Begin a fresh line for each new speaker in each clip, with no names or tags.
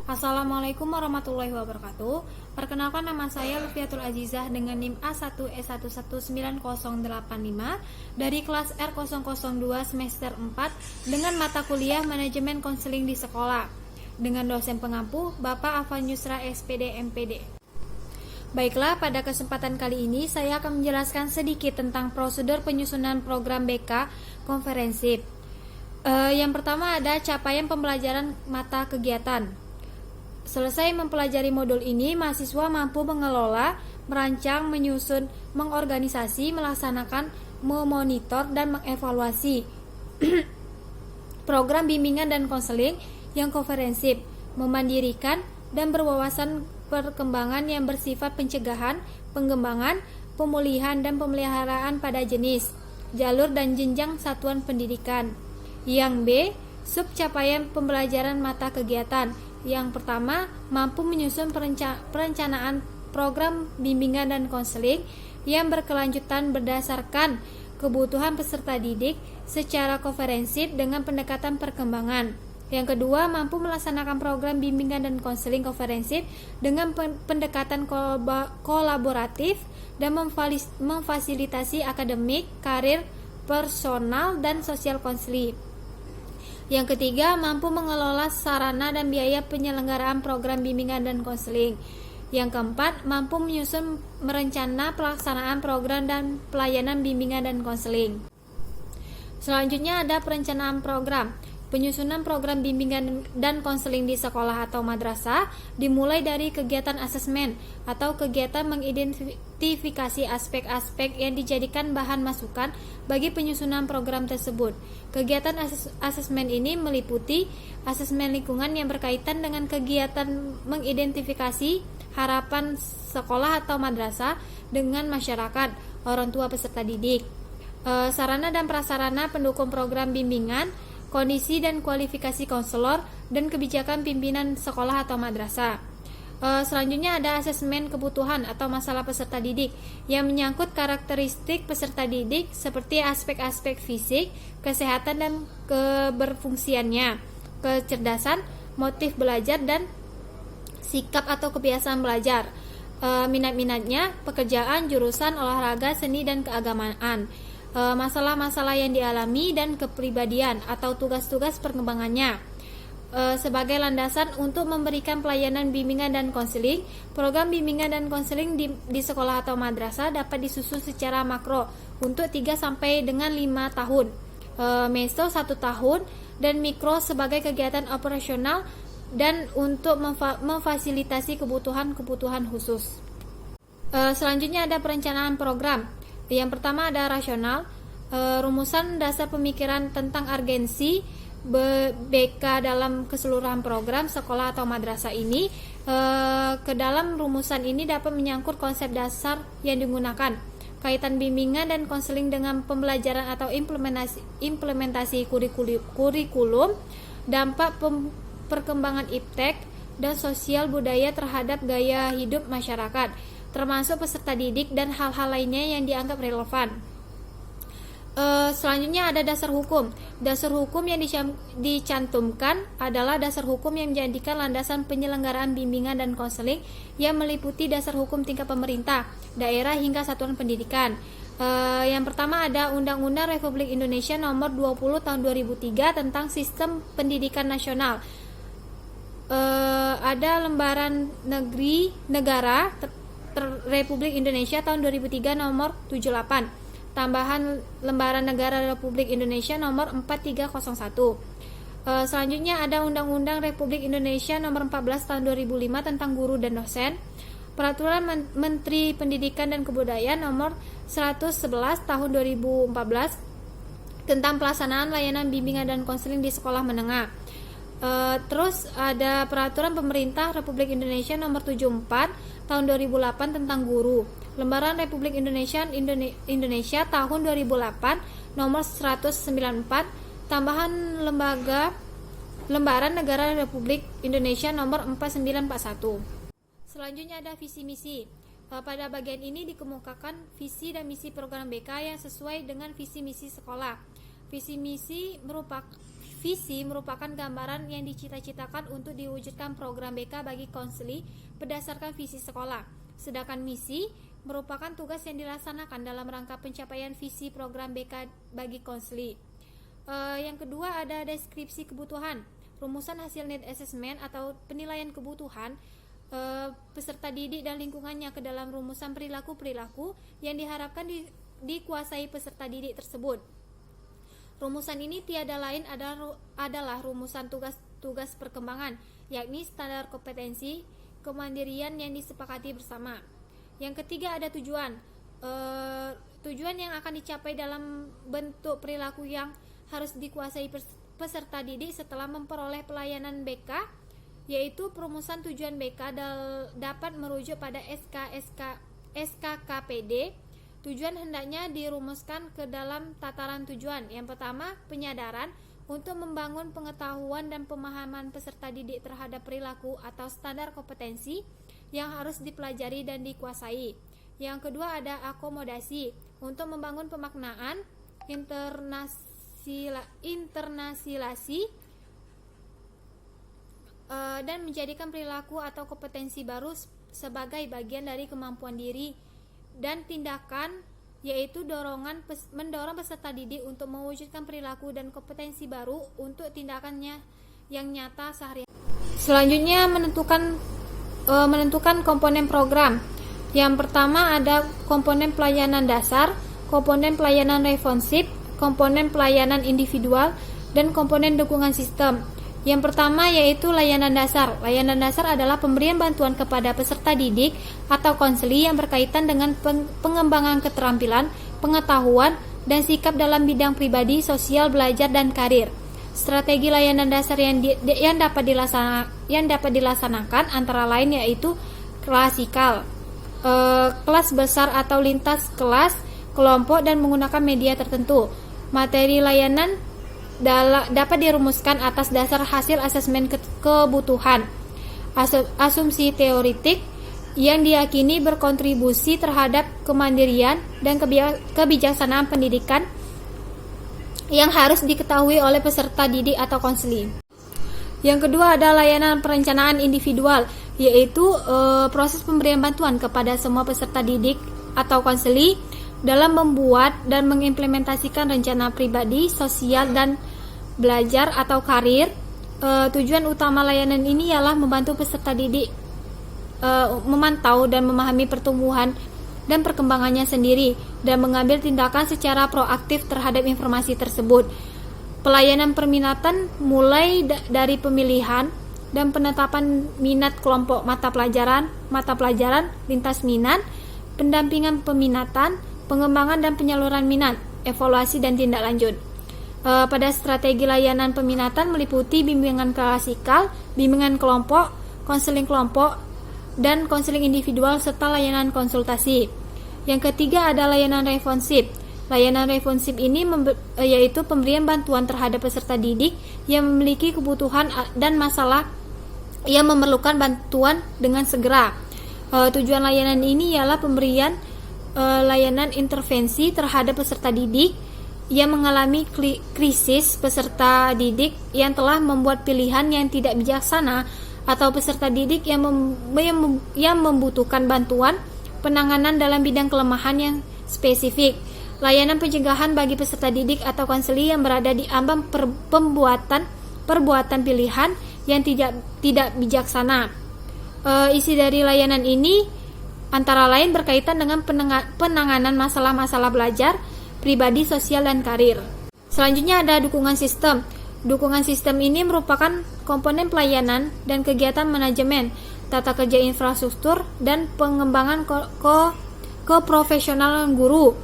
Assalamualaikum warahmatullahi wabarakatuh. Perkenalkan, nama saya Lutfiatul Azizah dengan NIM A1E1198085 dari kelas R002 semester 4 dengan mata kuliah Manajemen Konseling di Sekolah dengan dosen pengampu Bapak Afan Yusra SPD MPD. Baiklah, pada kesempatan kali ini saya akan menjelaskan sedikit tentang prosedur penyusunan program BK komprehensif. Yang pertama ada capaian pembelajaran mata kegiatan. Selesai mempelajari modul ini, mahasiswa mampu mengelola, merancang, menyusun, mengorganisasi, melaksanakan, memonitor, dan mengevaluasi program bimbingan dan konseling yang komprehensif, memandirikan, dan berwawasan perkembangan yang bersifat pencegahan, pengembangan, pemulihan, dan pemeliharaan pada jenis, jalur, dan jenjang satuan pendidikan. Yang B, sub capaian pembelajaran mata kegiatan. Yang pertama, mampu menyusun perencanaan program bimbingan dan konseling yang berkelanjutan berdasarkan kebutuhan peserta didik secara komprehensif dengan pendekatan perkembangan. Yang kedua, mampu melaksanakan program bimbingan dan konseling komprehensif dengan pendekatan kolaboratif dan memfasilitasi akademik, karir, personal, dan sosial konseling. Yang ketiga, mampu mengelola sarana dan biaya penyelenggaraan program bimbingan dan konseling. Yang keempat, mampu menyusun merencana pelaksanaan program dan pelayanan bimbingan dan konseling. Selanjutnya ada perencanaan program. Penyusunan program bimbingan dan konseling di sekolah atau madrasah dimulai dari kegiatan asesmen atau kegiatan mengidentifikasi aspek-aspek yang dijadikan bahan masukan bagi penyusunan program tersebut. Kegiatan asesmen ini meliputi asesmen lingkungan yang berkaitan dengan kegiatan mengidentifikasi harapan sekolah atau madrasah dengan masyarakat, orang tua peserta didik, sarana dan prasarana pendukung program bimbingan, kondisi dan kualifikasi konselor, dan kebijakan pimpinan sekolah atau madrasah. Selanjutnya ada asesmen kebutuhan atau masalah peserta didik yang menyangkut karakteristik peserta didik seperti aspek-aspek fisik, kesehatan, dan keberfungsiannya, kecerdasan, motif belajar, dan sikap atau kebiasaan belajar, minat-minatnya, pekerjaan, jurusan, olahraga, seni, dan keagamaan, masalah-masalah yang dialami, dan kepribadian atau tugas-tugas perkembangannya. Sebagai landasan untuk memberikan pelayanan bimbingan dan konseling, program bimbingan dan konseling di sekolah atau madrasah dapat disusun secara makro untuk 3 sampai dengan 5 tahun, meso 1 tahun, dan mikro sebagai kegiatan operasional dan untuk memfasilitasi kebutuhan-kebutuhan khusus. Selanjutnya ada perencanaan program. Yang pertama ada rasional, rumusan dasar pemikiran tentang urgensi BK dalam keseluruhan program sekolah atau madrasah ini. Ke dalam rumusan ini dapat menyangkut konsep dasar yang digunakan, kaitan bimbingan dan konseling dengan pembelajaran atau implementasi kurikulum, dampak perkembangan iptek dan sosial budaya terhadap gaya hidup masyarakat, termasuk peserta didik dan hal-hal lainnya yang dianggap relevan. Selanjutnya ada dasar hukum. Dasar hukum yang dicantumkan adalah dasar hukum yang menjadikan landasan penyelenggaraan bimbingan dan konseling yang meliputi dasar hukum tingkat pemerintah, daerah, hingga satuan pendidikan. Yang pertama ada Undang-Undang Republik Indonesia Nomor 20 Tahun 2003 tentang Sistem Pendidikan Nasional. Ada Lembaran Negara Republik Indonesia tahun 2003 nomor 78, tambahan Lembaran Negara Republik Indonesia nomor 4301. Selanjutnya ada Undang-Undang Republik Indonesia nomor 14 tahun 2005 tentang guru dan dosen, Peraturan Menteri Pendidikan dan Kebudayaan nomor 111 tahun 2014 tentang pelaksanaan layanan bimbingan dan konseling di sekolah menengah. Terus ada Peraturan Pemerintah Republik Indonesia nomor 74 tahun 2008 tentang guru, Lembaran Republik Indonesia tahun 2008 nomor 194, tambahan Lembaran Negara Republik Indonesia nomor 4941. Selanjutnya ada visi misi. Pada bagian ini dikemukakan visi dan misi program BK yang sesuai dengan visi misi sekolah. Visi misi Visi merupakan gambaran yang dicita-citakan untuk diwujudkan program BK bagi konseli berdasarkan visi sekolah. Sedangkan misi merupakan tugas yang dilaksanakan dalam rangka pencapaian visi program BK bagi konseli. Yang kedua ada deskripsi kebutuhan. Rumusan hasil need assessment atau penilaian kebutuhan peserta didik dan lingkungannya ke dalam rumusan perilaku-perilaku yang diharapkan dikuasai peserta didik tersebut. Rumusan ini tiada lain adalah rumusan tugas perkembangan, yakni standar kompetensi kemandirian yang disepakati bersama. Yang ketiga ada tujuan. Tujuan yang akan dicapai dalam bentuk perilaku yang harus dikuasai peserta didik setelah memperoleh pelayanan BK, yaitu perumusan tujuan BK dapat merujuk pada SKKPD. Tujuan hendaknya dirumuskan ke dalam tataran tujuan. Yang pertama, penyadaran untuk membangun pengetahuan dan pemahaman peserta didik terhadap perilaku atau standar kompetensi yang harus dipelajari dan dikuasai. Yang kedua ada akomodasi untuk membangun pemaknaan, internasilasi dan menjadikan perilaku atau kompetensi baru sebagai bagian dari kemampuan diri, dan tindakan yaitu mendorong peserta didik untuk mewujudkan perilaku dan kompetensi baru untuk tindakannya yang nyata sehari-hari. Selanjutnya menentukan komponen program. Yang pertama ada komponen pelayanan dasar, komponen pelayanan responsif, komponen pelayanan individual, dan komponen dukungan sistem. Yang pertama yaitu layanan dasar. Layanan dasar adalah pemberian bantuan kepada peserta didik atau konseli yang berkaitan dengan pengembangan keterampilan, pengetahuan, dan sikap dalam bidang pribadi, sosial, belajar, dan karir. Strategi layanan dasar yang dapat dilaksanakan antara lain yaitu klasikal, kelas besar atau lintas kelas, kelompok, dan menggunakan media tertentu. Materi layanan dapat dirumuskan atas dasar hasil asesmen kebutuhan, asumsi teoritik yang diyakini berkontribusi terhadap kemandirian dan kebijaksanaan pendidikan yang harus diketahui oleh peserta didik atau konseli. Yang kedua ada layanan perencanaan individual, yaitu proses pemberian bantuan kepada semua peserta didik atau konseli dalam membuat dan mengimplementasikan rencana pribadi, sosial, dan belajar atau karir. Tujuan utama layanan ini ialah membantu peserta didik memantau dan memahami pertumbuhan dan perkembangannya sendiri dan mengambil tindakan secara proaktif terhadap informasi tersebut. Pelayanan perminatan mulai dari pemilihan dan penetapan minat kelompok mata pelajaran, lintas minat, pendampingan peminatan, pengembangan dan penyaluran minat, evaluasi dan tindak lanjut. Pada strategi layanan peminatan meliputi bimbingan klasikal, bimbingan kelompok, konseling kelompok, dan konseling individual serta layanan konsultasi. Yang ketiga ada layanan responsif. Layanan responsif ini yaitu pemberian bantuan terhadap peserta didik yang memiliki kebutuhan dan masalah yang memerlukan bantuan dengan segera. Tujuan layanan ini ialah pemberian layanan intervensi terhadap peserta didik yang mengalami krisis, peserta didik yang telah membuat pilihan yang tidak bijaksana, atau peserta didik yang membutuhkan bantuan penanganan dalam bidang kelemahan yang spesifik. Layanan pencegahan bagi peserta didik atau konseli yang berada di ambang perbuatan pilihan yang tidak bijaksana. Isi dari layanan ini antara lain berkaitan dengan penanganan masalah-masalah belajar, pribadi, sosial, dan karir. Selanjutnya ada dukungan sistem. Dukungan sistem ini merupakan komponen pelayanan dan kegiatan manajemen, tata kerja infrastruktur, dan pengembangan keprofesionalan guru,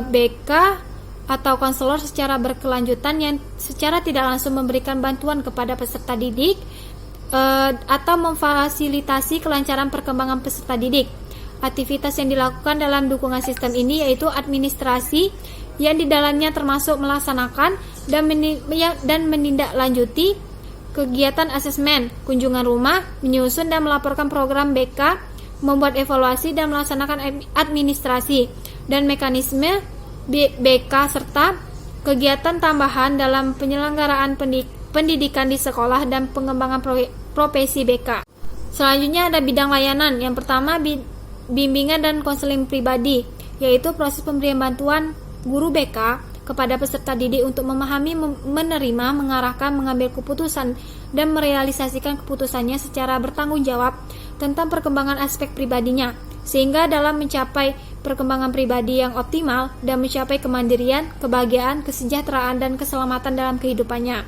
BK atau konselor secara berkelanjutan yang secara tidak langsung memberikan bantuan kepada peserta didik atau memfasilitasi kelancaran perkembangan peserta didik. Aktivitas yang dilakukan dalam dukungan sistem ini yaitu administrasi yang di dalamnya termasuk melaksanakan dan menindaklanjuti kegiatan asesmen, kunjungan rumah, menyusun dan melaporkan program BK, membuat evaluasi dan melaksanakan administrasi dan mekanisme BK serta kegiatan tambahan dalam penyelenggaraan pendidikan di sekolah dan pengembangan profesi BK. Selanjutnya ada bidang layanan. Yang pertama bimbingan dan konseling pribadi, yaitu proses pemberian bantuan guru BK kepada peserta didik untuk memahami, menerima, mengarahkan, mengambil keputusan, dan merealisasikan keputusannya secara bertanggung jawab tentang perkembangan aspek pribadinya, sehingga dalam mencapai perkembangan pribadi yang optimal dan mencapai kemandirian, kebahagiaan, kesejahteraan, dan keselamatan dalam kehidupannya.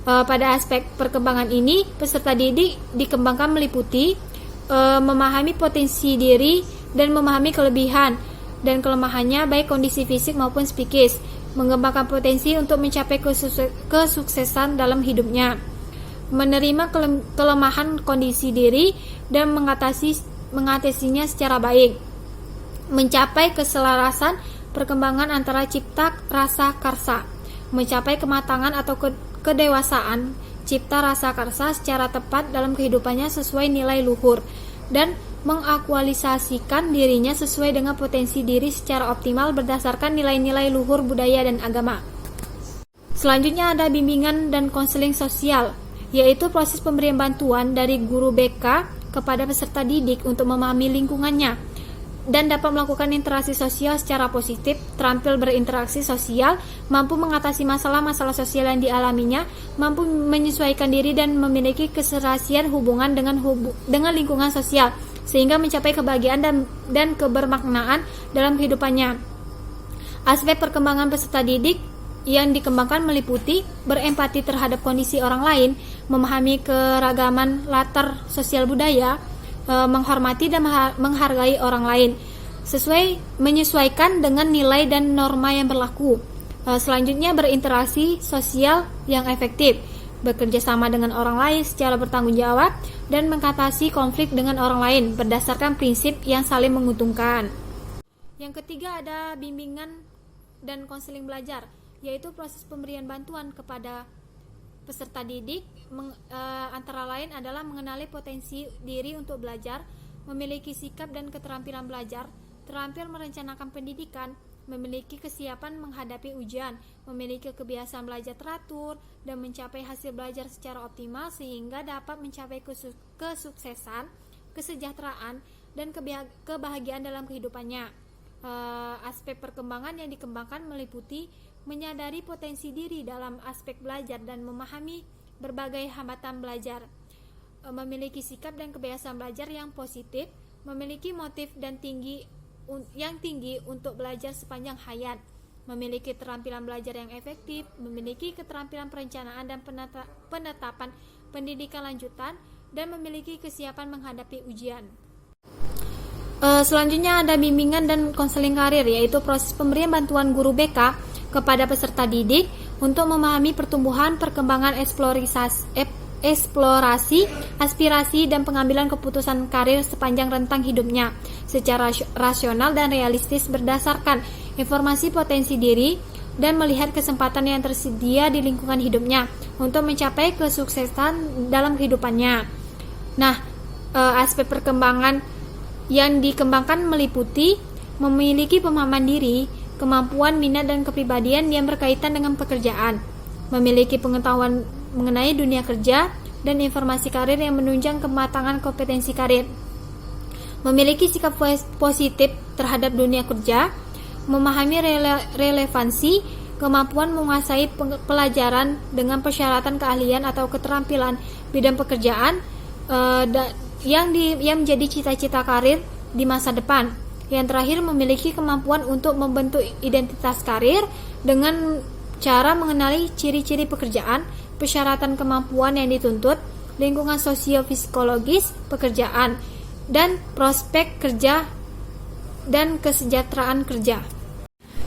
Pada aspek perkembangan ini, peserta didik dikembangkan meliputi memahami potensi diri dan memahami kelebihan dan kelemahannya baik kondisi fisik maupun psikis, mengembangkan potensi untuk mencapai kesuksesan dalam hidupnya, menerima kelemahan kondisi diri dan mengatasinya secara baik, mencapai keselarasan perkembangan antara cipta rasa karsa, mencapai kematangan atau kedewasaan cipta rasa karsa secara tepat dalam kehidupannya sesuai nilai luhur, dan mengaktualisasikan dirinya sesuai dengan potensi diri secara optimal berdasarkan nilai-nilai luhur budaya dan agama. Selanjutnya ada bimbingan dan konseling sosial, yaitu proses pemberian bantuan dari guru BK kepada peserta didik untuk memahami lingkungannya dan dapat melakukan interaksi sosial secara positif, terampil berinteraksi sosial, mampu mengatasi masalah-masalah sosial yang dialaminya, mampu menyesuaikan diri dan memiliki keserasian hubungan dengan lingkungan sosial, sehingga mencapai kebahagiaan dan kebermaknaan dalam kehidupannya. Aspek perkembangan peserta didik yang dikembangkan meliputi berempati terhadap kondisi orang lain, memahami keragaman latar sosial budaya, menghormati dan menghargai orang lain, menyesuaikan dengan nilai dan norma yang berlaku. Selanjutnya berinteraksi sosial yang efektif, bekerja sama dengan orang lain secara bertanggung jawab, dan mengatasi konflik dengan orang lain berdasarkan prinsip yang saling menguntungkan. Yang ketiga ada bimbingan dan konseling belajar, yaitu proses pemberian bantuan kepada peserta didik, antara lain adalah mengenali potensi diri untuk belajar, memiliki sikap dan keterampilan belajar, terampil merencanakan pendidikan, memiliki kesiapan menghadapi ujian, memiliki kebiasaan belajar teratur, dan mencapai hasil belajar secara optimal sehingga dapat mencapai kesuksesan, kesejahteraan, dan kebahagiaan dalam kehidupannya. Aspek perkembangan yang dikembangkan meliputi menyadari potensi diri dalam aspek belajar dan memahami berbagai hambatan belajar, memiliki sikap dan kebiasaan belajar yang positif, memiliki motif yang tinggi untuk belajar sepanjang hayat, memiliki keterampilan belajar yang efektif, memiliki keterampilan perencanaan dan penetapan pendidikan lanjutan, dan memiliki kesiapan menghadapi ujian. Selanjutnya ada bimbingan dan konseling karir, yaitu proses pemberian bantuan guru BK kepada peserta didik untuk memahami pertumbuhan, perkembangan, eksplorasi, aspirasi, dan pengambilan keputusan karir sepanjang rentang hidupnya secara rasional dan realistis berdasarkan informasi potensi diri dan melihat kesempatan yang tersedia di lingkungan hidupnya untuk mencapai kesuksesan dalam kehidupannya. Nah, aspek perkembangan yang dikembangkan meliputi memiliki pemahaman diri, kemampuan, minat, dan kepribadian yang berkaitan dengan pekerjaan, memiliki pengetahuan mengenai dunia kerja, dan informasi karir yang menunjang kematangan kompetensi karir, memiliki sikap positif terhadap dunia kerja, memahami relevansi, kemampuan menguasai pelajaran dengan persyaratan keahlian atau keterampilan bidang pekerjaan yang menjadi cita-cita karir di masa depan. Yang terakhir, memiliki kemampuan untuk membentuk identitas karir dengan cara mengenali ciri-ciri pekerjaan, persyaratan kemampuan yang dituntut, lingkungan sosio-psikologis pekerjaan, dan prospek kerja dan kesejahteraan kerja.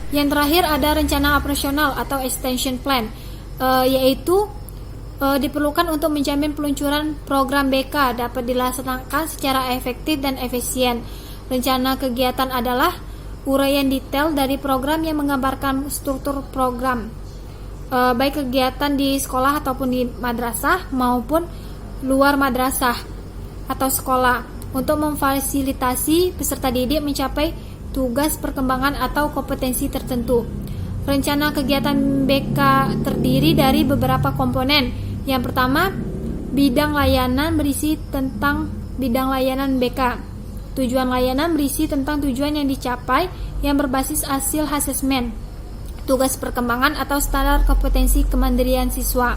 Yang terakhir ada rencana operasional atau extension plan, yaitu diperlukan untuk menjamin peluncuran program BK dapat dilaksanakan secara efektif dan efisien. Rencana kegiatan adalah uraian detail dari program yang menggambarkan struktur program, baik kegiatan di sekolah ataupun di madrasah maupun luar madrasah atau sekolah, untuk memfasilitasi peserta didik mencapai tugas perkembangan atau kompetensi tertentu. Rencana kegiatan BK terdiri dari beberapa komponen. Yang pertama, bidang layanan berisi tentang bidang layanan BK. Tujuan layanan berisi tentang tujuan yang dicapai yang berbasis hasil asesmen, tugas perkembangan atau standar kompetensi kemandirian siswa.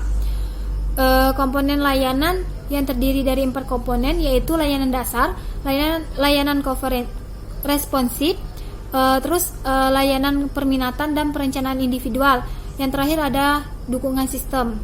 Komponen layanan yang terdiri dari 4 komponen, yaitu layanan dasar, layanan responsif, layanan perminatan dan perencanaan individual. Yang terakhir ada dukungan sistem.